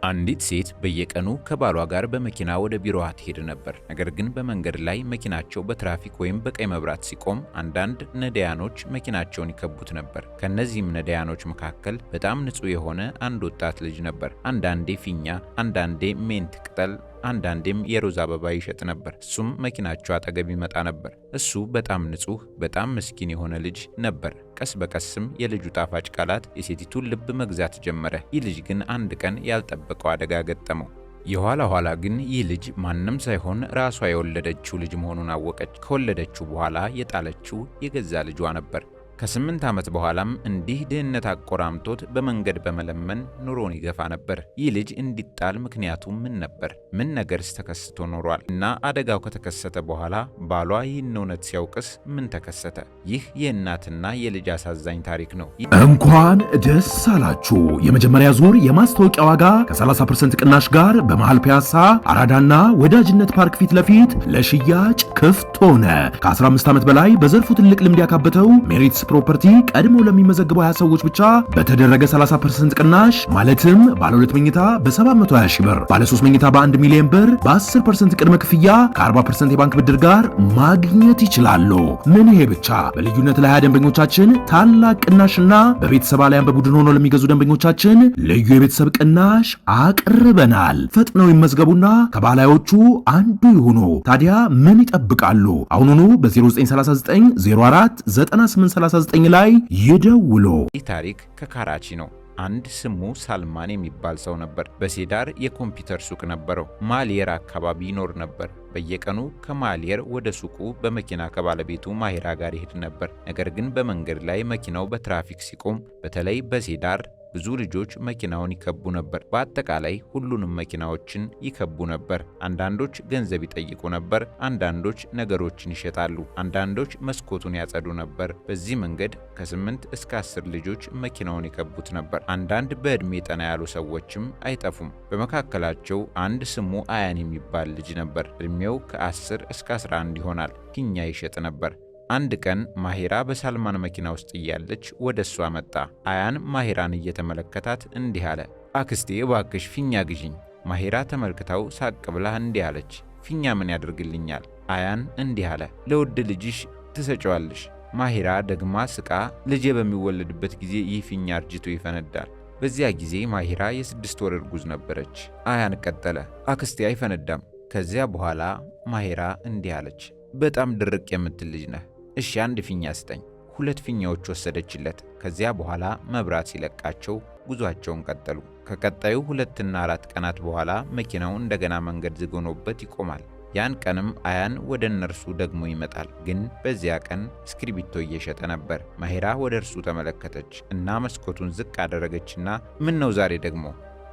አንዲት ሴት በየቀኑ ከባሏ ጋር በመኪና ወደ ቢሮዋ ትሄድ ነበር። ነገር ግን በመንገድ ላይ መኪናቸው በትራፊክ ወይም በቀይ መብራት ሲቆም አንዳንድ ነዳያኖች መኪናቸውን ይከቡት ነበር። ከነዚህም ነዳያኖች መካከል በጣም ንጹህ የሆነ አንድ ወጣት ልጅ ነበር። አንዳንዴ ፊኛ፣ አንዳንዴ ሜንት ቅጠል፣ አንዳንዴም የሮዝ አበባ ይሸጥ ነበር። እሱም መኪናቸው አጠገብ ይመጣ ነበር። እሱ በጣም ንጹህ፣ በጣም ምስኪን የሆነ ልጅ ነበር። ቀስ በቀስም የልጁ ጣፋጭ ቃላት የሴቲቱን ልብ መግዛት ጀመረ። ይህ ልጅ ግን አንድ ቀን ያልጠበቀው አደጋ ገጠመው። የኋላ ኋላ ግን ይህ ልጅ ማንም ሳይሆን ራሷ የወለደችው ልጅ መሆኑን አወቀች። ከወለደችው በኋላ የጣለችው የገዛ ልጇ ነበር። ከ8 ዓመት በኋላም እንዲህ ድህነት አቆራምቶት በመንገድ በመለመን ኑሮን ይገፋ ነበር። ይህ ልጅ እንዲጣል ምክንያቱ ምን ነበር? ምን ነገርስ ተከስቶ ኖሯል? እና አደጋው ከተከሰተ በኋላ ባሏ ይህን እውነት ሲያውቅስ ምን ተከሰተ? ይህ የእናትና የልጅ አሳዛኝ ታሪክ ነው። እንኳን ደስ አላችሁ! የመጀመሪያ ዙር የማስታወቂያ ዋጋ ከ30% ቅናሽ ጋር በመሃል ፒያሳ አራዳና ወዳጅነት ፓርክ ፊት ለፊት ለሽያጭ ክፍት ሆነ። ከ15 ዓመት በላይ በዘርፉ ትልቅ ልምድ ያካበተው ሜሪትስ ፕሮፐርቲ ቀድሞ ለሚመዘግቡ 20 ሰዎች ብቻ በተደረገ 30% ቅናሽ ማለትም ባለ 2 መኝታ በ720 ሺህ ብር፣ ባለ 3 መኝታ በ1 ሚሊዮን ብር በ10% ቅድመ ክፍያ ከ40% የባንክ ብድር ጋር ማግኘት ይችላሉ። ምን ይሄ ብቻ! በልዩነት ለ20 ደንበኞቻችን ታላቅ ቅናሽና በቤተሰብ አሊያም በቡድን ሆኖ ለሚገዙ ደንበኞቻችን ልዩ የቤተሰብ ቅናሽ አቅርበናል። ፈጥነው ይመዝገቡና ከባላዮቹ አንዱ ይሁኑ። ታዲያ ምን ይጠብቃሉ? አሁኑኑ በ0939 04 9839 ላይ ይደውሉ። ይህ ታሪክ ከካራቺ ነው። አንድ ስሙ ሳልማን የሚባል ሰው ነበር። በሴዳር የኮምፒውተር ሱቅ ነበረው። ማሊየር አካባቢ ይኖር ነበር። በየቀኑ ከማሊየር ወደ ሱቁ በመኪና ከባለቤቱ ማሂራ ጋር ይሄድ ነበር። ነገር ግን በመንገድ ላይ መኪናው በትራፊክ ሲቆም በተለይ በሴዳር ብዙ ልጆች መኪናውን ይከቡ ነበር። በአጠቃላይ ሁሉንም መኪናዎችን ይከቡ ነበር። አንዳንዶች ገንዘብ ይጠይቁ ነበር፣ አንዳንዶች ነገሮችን ይሸጣሉ፣ አንዳንዶች መስኮቱን ያጸዱ ነበር። በዚህ መንገድ ከ8 እስከ 10 ልጆች መኪናውን ይከቡት ነበር። አንዳንድ በዕድሜ ጠና ያሉ ሰዎችም አይጠፉም። በመካከላቸው አንድ ስሙ አያን የሚባል ልጅ ነበር። ዕድሜው ከ10 እስከ 11 ይሆናል። ፊኛ ይሸጥ ነበር። አንድ ቀን ማሂራ በሳልማን መኪና ውስጥ እያለች ወደ እሷ መጣ። አያን ማሂራን እየተመለከታት እንዲህ አለ፣ አክስቴ እባክሽ ፊኛ ግዢኝ። ማሂራ ተመልክታው ሳቅ ብላ እንዲህ አለች፣ ፊኛ ምን ያደርግልኛል? አያን እንዲህ አለ፣ ለውድ ልጅሽ ትሰጪዋለሽ። ማሂራ ደግማ ስቃ፣ ልጄ በሚወለድበት ጊዜ ይህ ፊኛ አርጅቶ ይፈነዳል። በዚያ ጊዜ ማሂራ የ6 ወር እርጉዝ ነበረች። አያን ቀጠለ፣ አክስቴ አይፈነዳም። ከዚያ በኋላ ማሂራ እንዲህ አለች፣ በጣም ድርቅ የምትል ልጅ ነህ። እሺ አንድ ፊኛ ስጠኝ። 2 ፊኛዎች ወሰደችለት። ከዚያ በኋላ መብራት ሲለቃቸው ጉዟቸውን ቀጠሉ። ከቀጣዩ 2 እና 4 ቀናት በኋላ መኪናው እንደገና መንገድ ዝግ ሆኖበት ይቆማል። ያን ቀንም አያን ወደ እነርሱ ደግሞ ይመጣል። ግን በዚያ ቀን እስክሪብቶ እየሸጠ ነበር። ማሂራ ወደ እርሱ ተመለከተች እና መስኮቱን ዝቅ አደረገችና ምን ነው ዛሬ ደግሞ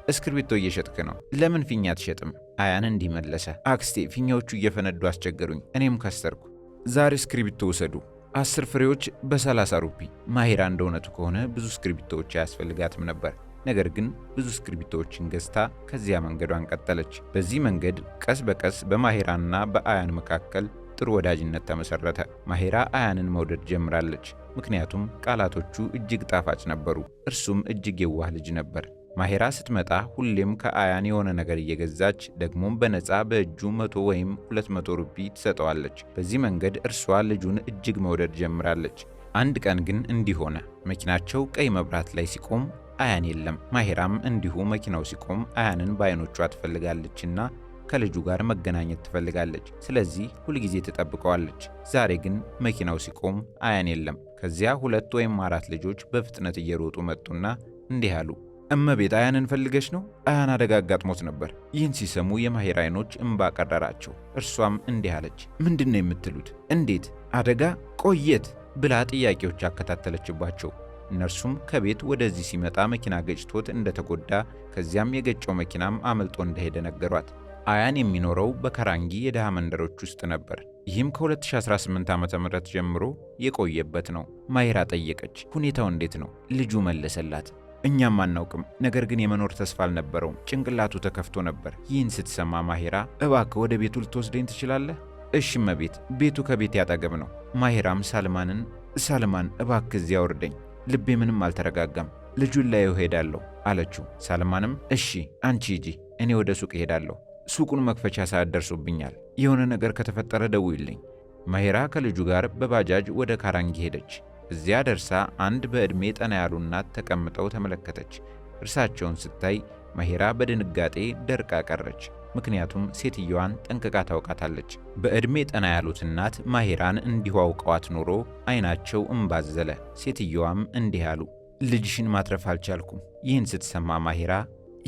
እስክሪብቶ እየሸጥክ ነው? ለምን ፊኛ አትሸጥም? አያን እንዲህ መለሰ፣ አክስቴ ፊኛዎቹ እየፈነዱ አስቸገሩኝ፣ እኔም ከሰርኩ። ዛሬ እስክሪብቶ ውሰዱ፣ 10 ፍሬዎች በ30 ሩፒ። ማሂራ እንደ እውነቱ ከሆነ ብዙ እስክሪብቶዎች አያስፈልጋትም ነበር። ነገር ግን ብዙ እስክሪብቶዎችን ገዝታ ከዚያ መንገዷን ቀጠለች። በዚህ መንገድ ቀስ በቀስ በማሂራና በአያን መካከል ጥሩ ወዳጅነት ተመሰረተ። ማሂራ አያንን መውደድ ጀምራለች፣ ምክንያቱም ቃላቶቹ እጅግ ጣፋጭ ነበሩ። እርሱም እጅግ የዋህ ልጅ ነበር። ማሂራ ስትመጣ ሁሌም ከአያን የሆነ ነገር እየገዛች ደግሞም በነፃ በእጁ 100 ወይም 200 ሩፒ ትሰጠዋለች። በዚህ መንገድ እርሷ ልጁን እጅግ መውደድ ጀምራለች። አንድ ቀን ግን እንዲህ ሆነ። መኪናቸው ቀይ መብራት ላይ ሲቆም አያን የለም። ማሂራም እንዲሁ መኪናው ሲቆም አያንን በአይኖቿ ትፈልጋለችና ከልጁ ጋር መገናኘት ትፈልጋለች። ስለዚህ ሁልጊዜ ትጠብቀዋለች። ዛሬ ግን መኪናው ሲቆም አያን የለም። ከዚያ 2 ወይም 4 ልጆች በፍጥነት እየሮጡ መጡና እንዲህ አሉ፣ እመቤት አያንን ፈልገሽ ነው? አያን አደጋ አጋጥሞት ነበር። ይህን ሲሰሙ የማሂራ አይኖች እንባ ቀረራቸው። እርሷም እንዲህ አለች፣ ምንድን ነው የምትሉት? እንዴት አደጋ? ቆየት ብላ ጥያቄዎች አከታተለችባቸው። እነርሱም ከቤት ወደዚህ ሲመጣ መኪና ገጭቶት እንደተጎዳ ከዚያም የገጨው መኪናም አመልጦ እንደሄደ ነገሯት። አያን የሚኖረው በካራንጊ የድሃ መንደሮች ውስጥ ነበር። ይህም ከ2018 ዓ.ም ጀምሮ የቆየበት ነው። ማሂራ ጠየቀች፣ ሁኔታው እንዴት ነው? ልጁ መለሰላት፣ እኛም አናውቅም፣ ነገር ግን የመኖር ተስፋ አልነበረውም። ጭንቅላቱ ተከፍቶ ነበር። ይህን ስትሰማ ማሂራ እባክህ ወደ ቤቱ ልትወስደኝ ትችላለህ? እሺ እመቤት፣ ቤቱ ከቤት ያጠገብ ነው። ማሂራም ሳልማን እባክህ እዚያ ወርደኝ። ልቤ ምንም አልተረጋጋም። ልጁን ላየው ሄዳለሁ አለችው። ሳልማንም እሺ አንቺ ሂጂ፣ እኔ ወደ ሱቅ ሄዳለሁ። ሱቁን መክፈቻ ሰዓት ደርሶብኛል። የሆነ ነገር ከተፈጠረ ደውይልኝ። ማሂራ ከልጁ ጋር በባጃጅ ወደ ካራንጊ ሄደች። እዚያ ደርሳ አንድ በዕድሜ ጠና ያሉ እናት ተቀምጠው ተመለከተች። እርሳቸውን ስታይ ማሂራ በድንጋጤ ደርቃ ቀረች። ምክንያቱም ሴትየዋን ጠንቅቃ ታውቃታለች። በዕድሜ ጠና ያሉት እናት ማሂራን እንዲሁ አውቀዋት ኖሮ ዓይናቸው እምባዘለ። ሴትየዋም እንዲህ አሉ፣ ልጅሽን ማትረፍ አልቻልኩም። ይህን ስትሰማ ማሂራ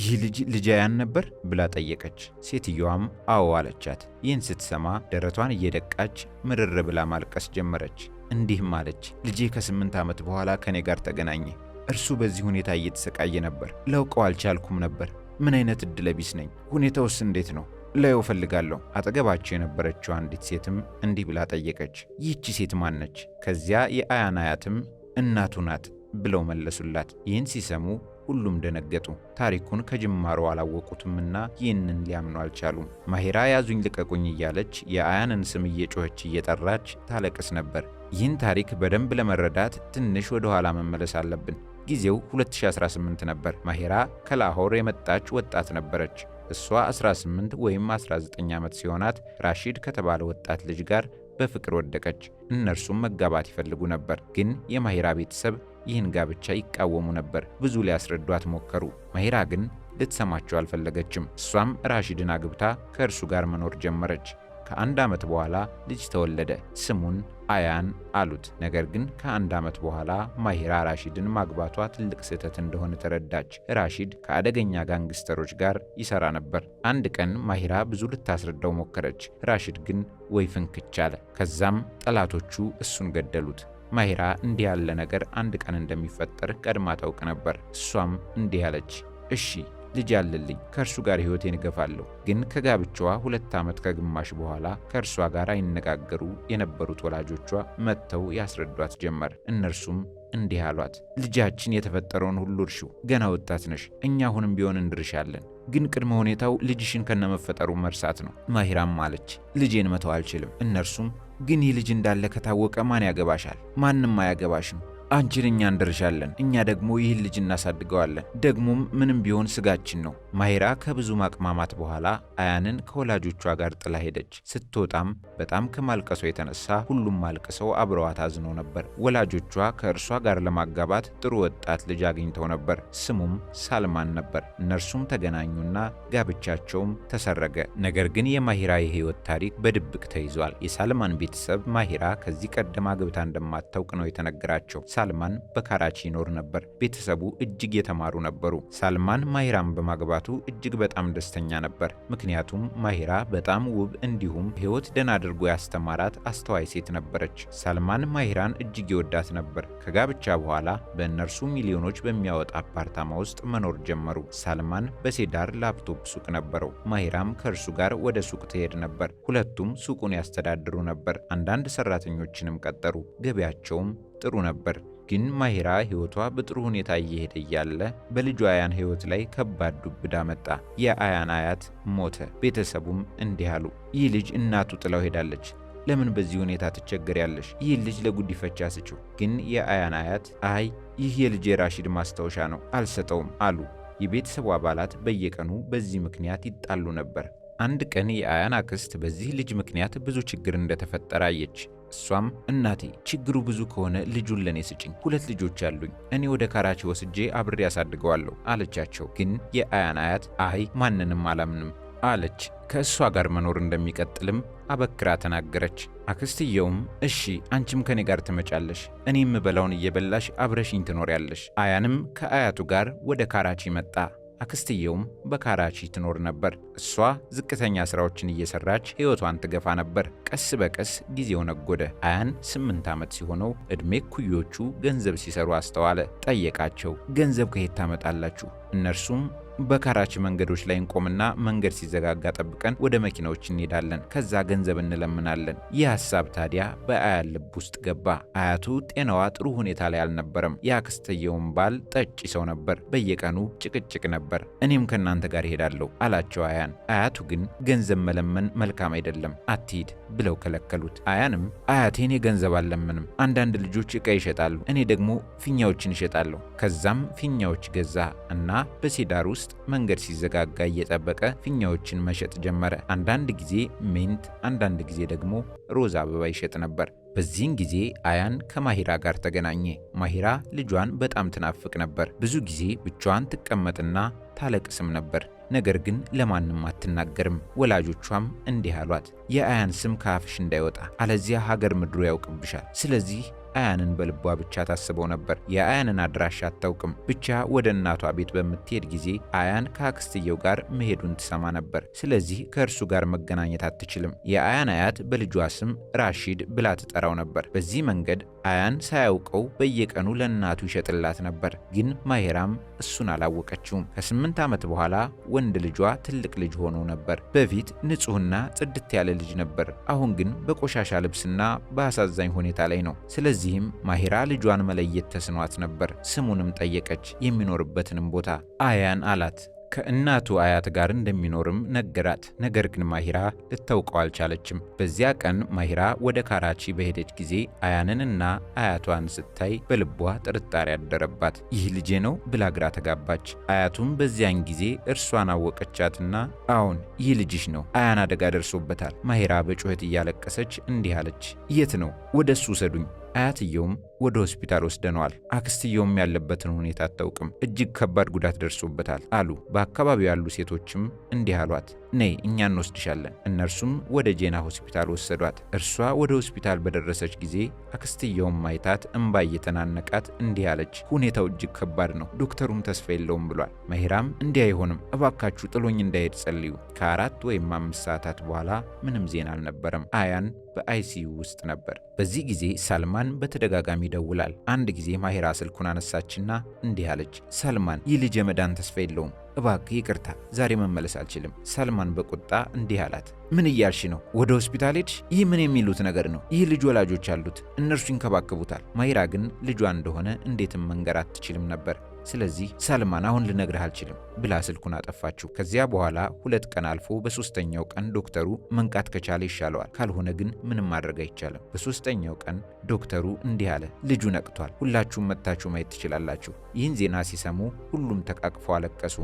ይህ ልጅ አያን ነበር ብላ ጠየቀች። ሴትየዋም አዎ አለቻት። ይህን ስትሰማ ደረቷን እየደቃች ምርር ብላ ማልቀስ ጀመረች። እንዲህም አለች፣ ልጄ ከ8 ዓመት በኋላ ከኔ ጋር ተገናኘ። እርሱ በዚህ ሁኔታ እየተሰቃየ ነበር። ላውቀው አልቻልኩም ነበር። ምን አይነት ዕድለ ቢስ ነኝ! ሁኔታውስ እንዴት ነው? ላየው ፈልጋለሁ። አጠገባቸው የነበረችው አንዲት ሴትም እንዲህ ብላ ጠየቀች፣ ይህቺ ሴት ማን ነች? ከዚያ የአያን አያትም እናቱ ናት ብለው መለሱላት። ይህን ሲሰሙ ሁሉም ደነገጡ። ታሪኩን ከጅማሮ አላወቁትምና ይህንን ሊያምኑ አልቻሉም። ማሂራ ያዙኝ ልቀቁኝ እያለች የአያንን ስም እየጮኸች እየጠራች ታለቅስ ነበር። ይህን ታሪክ በደንብ ለመረዳት ትንሽ ወደ ኋላ መመለስ አለብን። ጊዜው 2018 ነበር። ማሂራ ከላሆር የመጣች ወጣት ነበረች። እሷ 18 ወይም 19 ዓመት ሲሆናት ራሺድ ከተባለ ወጣት ልጅ ጋር በፍቅር ወደቀች። እነርሱም መጋባት ይፈልጉ ነበር፣ ግን የማሂራ ቤተሰብ ይህን ጋብቻ ይቃወሙ ነበር። ብዙ ሊያስረዷት ሞከሩ። ማሂራ ግን ልትሰማቸው አልፈለገችም። እሷም ራሺድን አግብታ ከእርሱ ጋር መኖር ጀመረች። ከ1 ዓመት በኋላ ልጅ ተወለደ። ስሙን አያን አሉት። ነገር ግን ከ1 ዓመት በኋላ ማሂራ ራሺድን ማግባቷ ትልቅ ስህተት እንደሆነ ተረዳች። ራሺድ ከአደገኛ ጋንግስተሮች ጋር ይሰራ ነበር። አንድ ቀን ማሂራ ብዙ ልታስረዳው ሞከረች። ራሺድ ግን ወይ ፍንክች አለ። ከዛም ጠላቶቹ እሱን ገደሉት። ማሂራ እንዲህ ያለ ነገር አንድ ቀን እንደሚፈጠር ቀድማ ታውቅ ነበር። እሷም እንዲህ አለች፣ እሺ ልጅ አለልኝ፣ ከእርሱ ጋር ሕይወቴን እገፋለሁ። ግን ከጋብቻዋ 2 ዓመት ከግማሽ በኋላ ከእርሷ ጋር አይነጋገሩ የነበሩት ወላጆቿ መጥተው ያስረዷት ጀመር። እነርሱም እንዲህ አሏት፣ ልጃችን የተፈጠረውን ሁሉ እርሺው፣ ገና ወጣት ነሽ፣ እኛ አሁንም ቢሆን እንድርሻለን። ግን ቅድመ ሁኔታው ልጅሽን ከነመፈጠሩ መርሳት ነው። ማሂራም አለች፣ ልጄን መተው አልችልም። እነርሱም ግን ይህ ልጅ እንዳለ ከታወቀ ማን ያገባሻል? ማንም አያገባሽም። አንቺን እኛ እንደርሻለን፣ እኛ ደግሞ ይህን ልጅ እናሳድገዋለን። ደግሞም ምንም ቢሆን ስጋችን ነው። ማሂራ ከብዙ ማቅማማት በኋላ አያንን ከወላጆቿ ጋር ጥላ ሄደች። ስትወጣም በጣም ከማልቀሷ የተነሳ ሁሉም አልቅሰው አብረዋት አዝነው ነበር። ወላጆቿ ከእርሷ ጋር ለማጋባት ጥሩ ወጣት ልጅ አግኝተው ነበር። ስሙም ሳልማን ነበር። እነርሱም ተገናኙና ጋብቻቸውም ተሰረገ። ነገር ግን የማሂራ የህይወት ታሪክ በድብቅ ተይዟል። የሳልማን ቤተሰብ ማሂራ ከዚህ ቀደም አግብታ እንደማታውቅ ነው የተነገራቸው። ሳልማን በካራቺ ይኖር ነበር። ቤተሰቡ እጅግ የተማሩ ነበሩ። ሳልማን ማሂራን በማግባቱ እጅግ በጣም ደስተኛ ነበር። ምክንያቱም ማሂራ በጣም ውብ እንዲሁም ሕይወት ደህና አድርጎ ያስተማራት አስተዋይ ሴት ነበረች። ሳልማን ማሂራን እጅግ ይወዳት ነበር። ከጋብቻ በኋላ በእነርሱ ሚሊዮኖች በሚያወጣ አፓርታማ ውስጥ መኖር ጀመሩ። ሳልማን በሴዳር ላፕቶፕ ሱቅ ነበረው። ማሂራም ከእርሱ ጋር ወደ ሱቅ ትሄድ ነበር። ሁለቱም ሱቁን ያስተዳድሩ ነበር። አንዳንድ ሰራተኞችንም ቀጠሩ። ገቢያቸውም ጥሩ ነበር። ግን ማሂራ ሕይወቷ በጥሩ ሁኔታ እየሄደ እያለ በልጇ አያን ሕይወት ላይ ከባድ ዱብዳ መጣ። የአያን አያት ሞተ። ቤተሰቡም እንዲህ አሉ፣ ይህ ልጅ እናቱ ጥላው ሄዳለች። ለምን በዚህ ሁኔታ ትቸገሪያለሽ? ይህ ልጅ ለጉዲፈቻ ስጪው። ግን የአያን አያት አይ ይህ የልጅ ራሺድ ማስታወሻ ነው፣ አልሰጠውም አሉ። የቤተሰቡ አባላት በየቀኑ በዚህ ምክንያት ይጣሉ ነበር። አንድ ቀን የአያን አክስት በዚህ ልጅ ምክንያት ብዙ ችግር እንደተፈጠረ አየች። እሷም እናቴ ችግሩ ብዙ ከሆነ ልጁን ለኔ ስጭኝ፣ 2 ልጆች አሉኝ፣ እኔ ወደ ካራቺ ወስጄ አብሬ ያሳድገዋለሁ አለቻቸው። ግን የአያን አያት አይ ማንንም አላምንም አለች። ከእሷ ጋር መኖር እንደሚቀጥልም አበክራ ተናገረች። አክስትየውም እሺ አንቺም ከኔ ጋር ትመጫለሽ፣ እኔ የምበላውን እየበላሽ አብረሽኝ ትኖሪያለሽ። አያንም ከአያቱ ጋር ወደ ካራቺ መጣ። አክስትየውም በካራቺ ትኖር ነበር። እሷ ዝቅተኛ ስራዎችን እየሰራች ሕይወቷን ትገፋ ነበር። ቀስ በቀስ ጊዜው ነጎደ። አያን 8 ዓመት ሲሆነው ዕድሜ ኩዮቹ ገንዘብ ሲሰሩ አስተዋለ። ጠየቃቸው፣ ገንዘብ ከየት ታመጣላችሁ? እነርሱም በካራቺ መንገዶች ላይ እንቆምና መንገድ ሲዘጋጋ ጠብቀን ወደ መኪናዎች እንሄዳለን፣ ከዛ ገንዘብ እንለምናለን። ይህ ሐሳብ ታዲያ በአያን ልብ ውስጥ ገባ። አያቱ ጤናዋ ጥሩ ሁኔታ ላይ አልነበረም። የአክስትየውን ባል ጠጪ ሰው ነበር። በየቀኑ ጭቅጭቅ ነበር። እኔም ከእናንተ ጋር እሄዳለሁ አላቸው አያን። አያቱ ግን ገንዘብ መለመን መልካም አይደለም፣ አትሂድ ብለው ከለከሉት። አያንም አያቴ እኔ ገንዘብ አልለምንም፣ አንዳንድ ልጆች ዕቃ ይሸጣሉ፣ እኔ ደግሞ ፊኛዎችን እሸጣለሁ። ከዛም ፊኛዎች ገዛ እና በሴዳር ውስጥ መንገድ ሲዘጋጋ እየጠበቀ ፊኛዎችን መሸጥ ጀመረ። አንዳንድ ጊዜ ሜንት፣ አንዳንድ ጊዜ ደግሞ ሮዝ አበባ ይሸጥ ነበር። በዚህን ጊዜ አያን ከማሂራ ጋር ተገናኘ። ማሂራ ልጇን በጣም ትናፍቅ ነበር። ብዙ ጊዜ ብቻዋን ትቀመጥና ታለቅስም ነበር። ነገር ግን ለማንም አትናገርም። ወላጆቿም እንዲህ አሏት፣ የአያን ስም ከአፍሽ እንዳይወጣ፣ አለዚያ ሀገር ምድሩ ያውቅብሻል። ስለዚህ አያንን በልቧ ብቻ ታስበው ነበር። የአያንን አድራሻ አታውቅም። ብቻ ወደ እናቷ ቤት በምትሄድ ጊዜ አያን ከአክስትየው ጋር መሄዱን ትሰማ ነበር። ስለዚህ ከእርሱ ጋር መገናኘት አትችልም። የአያን አያት በልጇ ስም ራሺድ ብላ ትጠራው ነበር። በዚህ መንገድ አያን ሳያውቀው በየቀኑ ለእናቱ ይሸጥላት ነበር። ግን ማሂራም እሱን አላወቀችውም። ከ8 ዓመት በኋላ ወንድ ልጇ ትልቅ ልጅ ሆኖ ነበር። በፊት ንጹሕና ጽድት ያለ ልጅ ነበር። አሁን ግን በቆሻሻ ልብስና በአሳዛኝ ሁኔታ ላይ ነው። ስለዚህም ማሂራ ልጇን መለየት ተስኗት ነበር። ስሙንም ጠየቀች፣ የሚኖርበትንም ቦታ። አያን አላት። ከእናቱ አያት ጋር እንደሚኖርም ነገራት። ነገር ግን ማሂራ ልታውቀው አልቻለችም። በዚያ ቀን ማሂራ ወደ ካራቺ በሄደች ጊዜ አያንንና አያቷን ስታይ በልቧ ጥርጣሬ አደረባት። ይህ ልጄ ነው ብላ ግራ ተጋባች። አያቱም በዚያን ጊዜ እርሷን አወቀቻትና አዎን ይህ ልጅሽ ነው፣ አያን አደጋ ደርሶበታል። ማሂራ በጩኸት እያለቀሰች እንዲህ አለች፣ የት ነው? ወደ እሱ ውሰዱኝ። አያትየውም ወደ ሆስፒታል ወስደነዋል። አክስትየውም ያለበትን ሁኔታ አታውቅም፣ እጅግ ከባድ ጉዳት ደርሶበታል አሉ። በአካባቢው ያሉ ሴቶችም እንዲህ አሏት፣ ነይ እኛ እንወስድሻለን። እነርሱም ወደ ጄና ሆስፒታል ወሰዷት። እርሷ ወደ ሆስፒታል በደረሰች ጊዜ አክስትየውም ማይታት እንባ እየተናነቃት እንዲህ አለች፣ ሁኔታው እጅግ ከባድ ነው፣ ዶክተሩም ተስፋ የለውም ብሏል። ማሂራም እንዲህ አይሆንም፣ እባካችሁ ጥሎኝ እንዳይሄድ ጸልዩ። ከ4 ወይም 5 ሰዓታት በኋላ ምንም ዜና አልነበረም። አያን በአይሲዩ ውስጥ ነበር። በዚህ ጊዜ ሳልማን በተደጋጋሚ ይደውላል። አንድ ጊዜ ማሂራ ስልኩን አነሳችና እንዲህ አለች፣ ሳልማን ይህ ልጅ የመዳን ተስፋ የለውም፣ እባክህ ይቅርታ፣ ዛሬ መመለስ አልችልም። ሳልማን በቁጣ እንዲህ አላት፣ ምን እያልሽ ነው? ወደ ሆስፒታል ሄድሽ? ይህ ምን የሚሉት ነገር ነው? ይህ ልጅ ወላጆች አሉት፣ እነርሱ ይንከባከቡታል። ማሂራ ግን ልጇ እንደሆነ እንዴትም መንገር አትችልም ነበር። ስለዚህ ሳልማን አሁን ልነግርህ አልችልም ብላ ስልኩን አጠፋችው። ከዚያ በኋላ 2 ቀን አልፎ በ3ኛው ቀን ዶክተሩ መንቃት ከቻለ ይሻለዋል፣ ካልሆነ ግን ምንም ማድረግ አይቻልም። በ3ኛው ቀን ዶክተሩ እንዲህ አለ፣ ልጁ ነቅቷል፣ ሁላችሁም መጥታችሁ ማየት ትችላላችሁ። ይህን ዜና ሲሰሙ ሁሉም ተቃቅፈው አለቀሱ።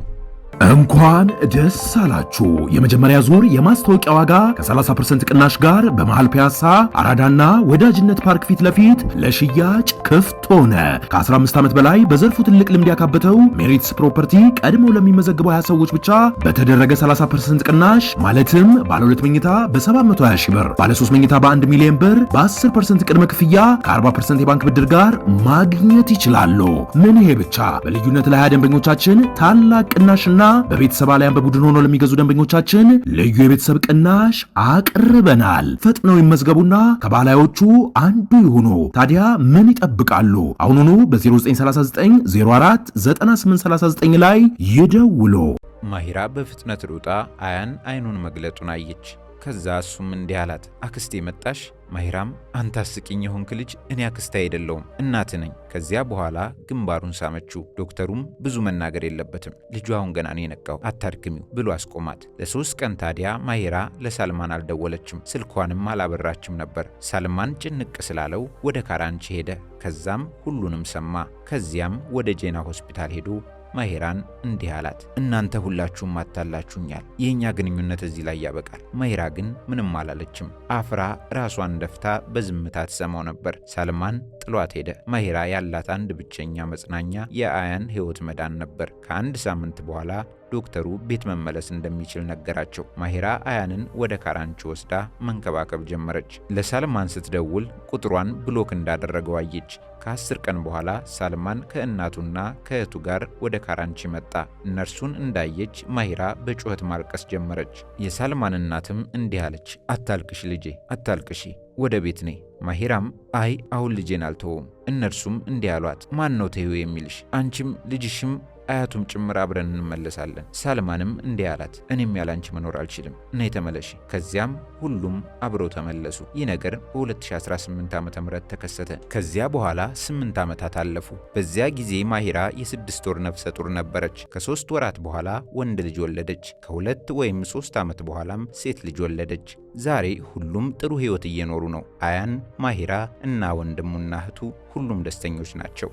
እንኳን ደስ አላችሁ! የመጀመሪያ ዙር የማስታወቂያ ዋጋ ከ30% ቅናሽ ጋር በመሃል ፒያሳ አራዳና ወዳጅነት ፓርክ ፊት ለፊት ለሽያጭ ክፍት ሆነ። ከ15 ዓመት በላይ በዘርፉ ትልቅ ልምድ ያካበተው ሜሪትስ ፕሮፐርቲ ቀድሞ ለሚመዘግቡ 20 ሰዎች ብቻ በተደረገ 30% ቅናሽ ማለትም ባለ 2 መኝታ በ720 ሺህ ብር፣ ባለ 3 መኝታ በ1 ሚሊዮን ብር በ10% ቅድመ ክፍያ ከ40% የባንክ ብድር ጋር ማግኘት ይችላሉ። ምን ይሄ ብቻ! በልዩነት ለ20 ደንበኞቻችን ታላቅ ቅናሽና በቤተሰብ አሊያም በቡድን ሆኖ ለሚገዙ ደንበኞቻችን ልዩ የቤተሰብ ቅናሽ አቅርበናል። ፈጥነው ይመዝገቡና ከባላዮቹ አንዱ ይሁኑ። ታዲያ ምን ይጠብቃሉ? አሁኑኑ በ0939 04 9839 ላይ ይደውሉ። ማሂራ በፍጥነት ሩጣ አያን አይኑን መግለጡን አየች። ከዛ እሱም እንዲህ አላት፣ አክስቴ መጣሽ? ማሂራም አንተ አስቂኝ የሆንክ ልጅ፣ እኔ አክስቴ አይደለሁም እናት ነኝ። ከዚያ በኋላ ግንባሩን ሳመችው። ዶክተሩም ብዙ መናገር የለበትም ልጁ አሁን ገና ነው የነቃው፣ አታድክሚው ብሎ አስቆማት። ለ3 ቀን ታዲያ ማሂራ ለሳልማን አልደወለችም፣ ስልኳንም አላበራችም ነበር። ሳልማን ጭንቅ ስላለው ወደ ካራንቺ ሄደ። ከዛም ሁሉንም ሰማ። ከዚያም ወደ ጄና ሆስፒታል ሄዶ ማሂራን እንዲህ አላት፣ እናንተ ሁላችሁም አታላችሁኛል፣ የኛ ግንኙነት እዚህ ላይ ያበቃል። ማሂራ ግን ምንም አላለችም። አፍራ ራሷን ደፍታ በዝምታ ትሰማው ነበር። ሳልማን ጥሏት ሄደ። ማሂራ ያላት አንድ ብቸኛ መጽናኛ የአያን ሕይወት መዳን ነበር። ከ1 ሳምንት በኋላ ዶክተሩ ቤት መመለስ እንደሚችል ነገራቸው። ማሂራ አያንን ወደ ካራንቺ ወስዳ መንከባከብ ጀመረች። ለሳልማን ስትደውል ቁጥሯን ብሎክ እንዳደረገው አየች። ከ10 ቀን በኋላ ሳልማን ከእናቱና ከእህቱ ጋር ወደ ካራንቺ መጣ። እነርሱን እንዳየች ማሂራ በጩኸት ማልቀስ ጀመረች። የሳልማን እናትም እንዲህ አለች፣ አታልቅሽ ልጄ፣ አታልቅሺ፣ ወደ ቤት ነይ። ማሂራም አይ አሁን ልጄን አልተውም። እነርሱም እንዲህ አሏት፣ ማን ነው ተይው የሚልሽ? አንቺም ልጅሽም አያቱም ጭምር አብረን እንመለሳለን። ሳልማንም እንዲህ አላት፣ እኔም ያላንቺ መኖር አልችልም፣ ነይ ተመለሺ። ከዚያም ሁሉም አብረው ተመለሱ። ይህ ነገር በ2018 ዓ.ም ተከሰተ። ከዚያ በኋላ 8 ዓመታት አለፉ። በዚያ ጊዜ ማሂራ የ6 ወር ነፍሰ ጡር ነበረች። ከ3 ወራት በኋላ ወንድ ልጅ ወለደች። ከ2 ወይም 3 ዓመት በኋላም ሴት ልጅ ወለደች። ዛሬ ሁሉም ጥሩ ህይወት እየኖሩ ነው። አያን፣ ማሂራ እና ወንድሙና እህቱ ሁሉም ደስተኞች ናቸው።